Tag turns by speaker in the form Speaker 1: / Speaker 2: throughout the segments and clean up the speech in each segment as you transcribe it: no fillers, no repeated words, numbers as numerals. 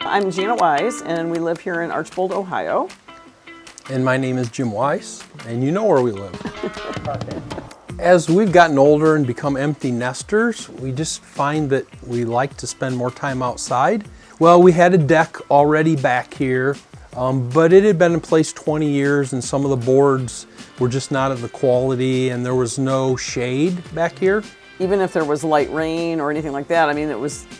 Speaker 1: I'm Janet Wyse, and we live here in Archbold, Ohio.
Speaker 2: And my name is Jim Wyse, and you know where we live. As we've gotten older and become empty nesters, we just find that we like to spend more time outside. Well, we had a deck already back here, but it had been in place 20 years and some of the boards were just not of the quality and there was no shade back here.
Speaker 1: Even if there was light rain or anything like that, I mean,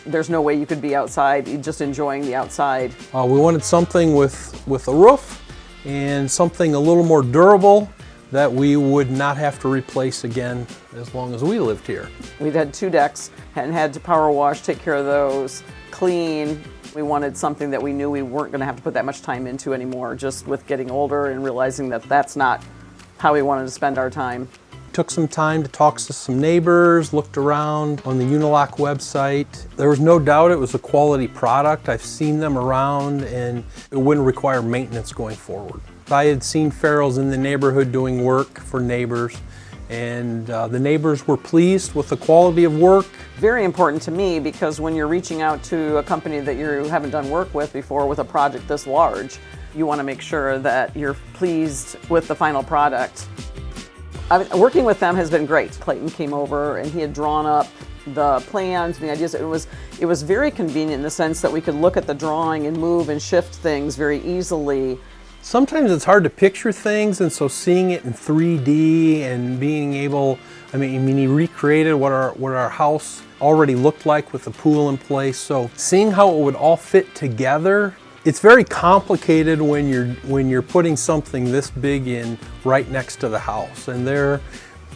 Speaker 1: there's no way you could be outside just enjoying the outside.
Speaker 2: We wanted something with a roof and something a little more durable that we would not have to replace again as long as we lived here.
Speaker 1: We'd had 2 decks and had to power wash, take care of those, clean. We wanted something that we knew we weren't going to have to put that much time into anymore, just with getting older and realizing that that's not how we wanted to spend our time.
Speaker 2: Took some time to talk to some neighbors, looked around on the Unilock website. There was no doubt it was a quality product. I've seen them around and it wouldn't require maintenance going forward. I had seen Farrell's in the neighborhood doing work for neighbors, and the neighbors were pleased with the quality of work.
Speaker 1: Very important to me, because when you're reaching out to a company that you haven't done work with before with a project this large, you want to make sure that you're pleased with the final product. Working with them has been great. Clayton came over and he had drawn up the plans and the ideas. It was very convenient in the sense that we could look at the drawing and move and shift things very easily.
Speaker 2: Sometimes it's hard to picture things, and so seeing it in 3D and being able, I mean he recreated what our house already looked like with the pool in place. So seeing how it would all fit together, it's very complicated when you're putting something this big in right next to the house. And there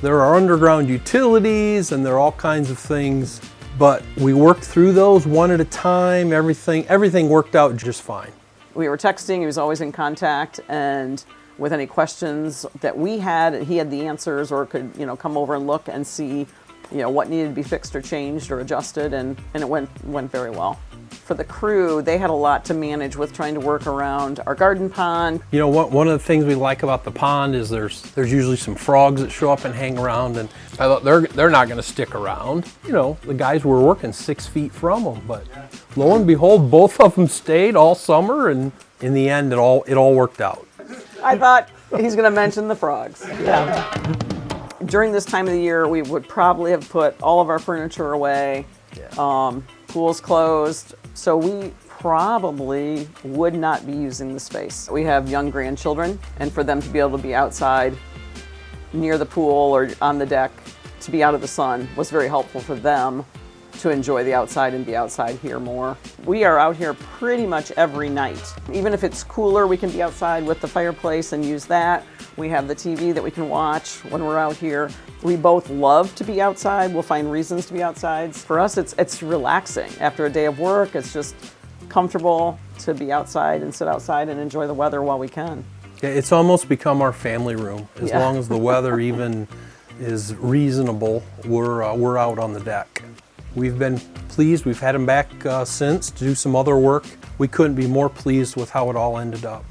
Speaker 2: are underground utilities and there are all kinds of things, but we worked through those one at a time. Everything worked out just fine.
Speaker 1: We were texting, he was always in contact, and with any questions that we had, he had the answers, or could, come over and look and see, what needed to be fixed or changed or adjusted, and it went very well. For the crew, they had a lot to manage with trying to work around our garden pond.
Speaker 2: One of the things we like about the pond is there's usually some frogs that show up and hang around, and I thought they're not going to stick around. The guys were working 6 feet from them, but lo and behold, both of them stayed all summer, and in the end, it all worked out.
Speaker 1: I thought he's going to mention the frogs. Yeah. During this time of the year, we would probably have put all of our furniture away. Yeah. Pool's closed, so we probably would not be using the space. We have young grandchildren, and for them to be able to be outside near the pool or on the deck, to be out of the sun, was very helpful for them to enjoy the outside and be outside here more. We are out here pretty much every night. Even if it's cooler, we can be outside with the fireplace and use that. We have the TV that we can watch when we're out here. We both love to be outside. We'll find reasons to be outside. For us, it's relaxing. After a day of work, it's just comfortable to be outside and sit outside and enjoy the weather while we can.
Speaker 2: Yeah, it's almost become our family room. As long as the weather even is reasonable, we're out on the deck. We've been pleased. We've had him back since to do some other work. We couldn't be more pleased with how it all ended up.